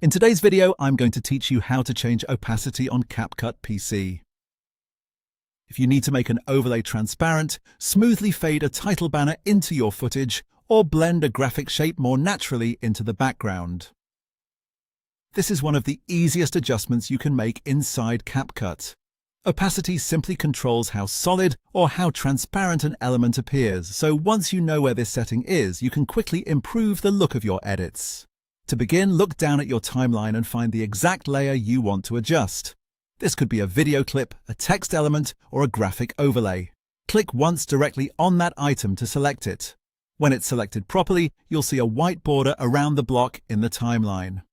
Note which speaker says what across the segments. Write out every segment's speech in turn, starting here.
Speaker 1: In today's video, I'm going to teach you how to change opacity on CapCut PC. If you need to make an overlay transparent, smoothly fade a title banner into your footage, or blend a graphic shape more naturally into the background. This is one of the easiest adjustments you can make inside CapCut. Opacity simply controls how solid or how transparent an element appears, so once you know where this setting is, you can quickly improve the look of your edits. To begin, look down at your timeline and find the exact layer you want to adjust. This could be a video clip, a text element, or a graphic overlay. Click once directly on that item to select it. When it's selected properly, you'll see a white border around the block in the timeline.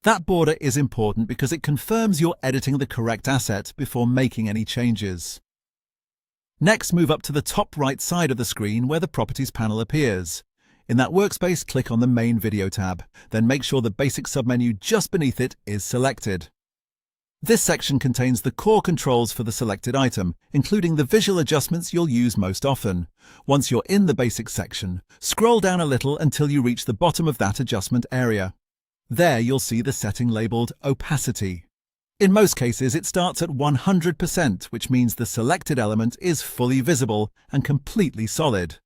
Speaker 1: That border is important because it confirms you're editing the correct asset before making any changes. Next, move up to the top right side of the screen where the Properties panel appears. In that workspace, click on the Main Video tab, then make sure the basic submenu just beneath it is selected. This section contains the core controls for the selected item, including the visual adjustments you'll use most often. Once you're in the Basics section, scroll down a little until you reach the bottom of that adjustment area. There you'll see the setting labeled Opacity. In most cases, it starts at 100%, which means the selected element is fully visible and completely solid.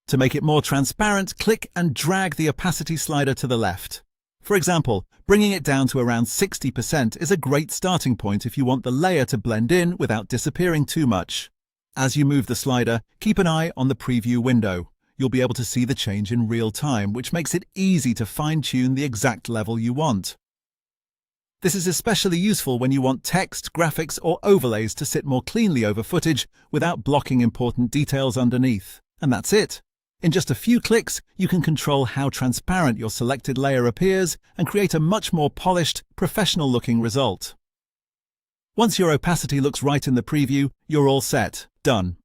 Speaker 1: To make it more transparent, click and drag the opacity slider to the left. For example, bringing it down to around 60% is a great starting point if you want the layer to blend in without disappearing too much. As you move the slider, keep an eye on the preview window. You'll be able to see the change in real time, which makes it easy to fine-tune the exact level you want. This is especially useful when you want text, graphics, or overlays to sit more cleanly over footage without blocking important details underneath. And that's it. In just a few clicks, you can control how transparent your selected layer appears and create a much more polished, professional-looking result. Once your opacity looks right in the preview, you're all set. Done.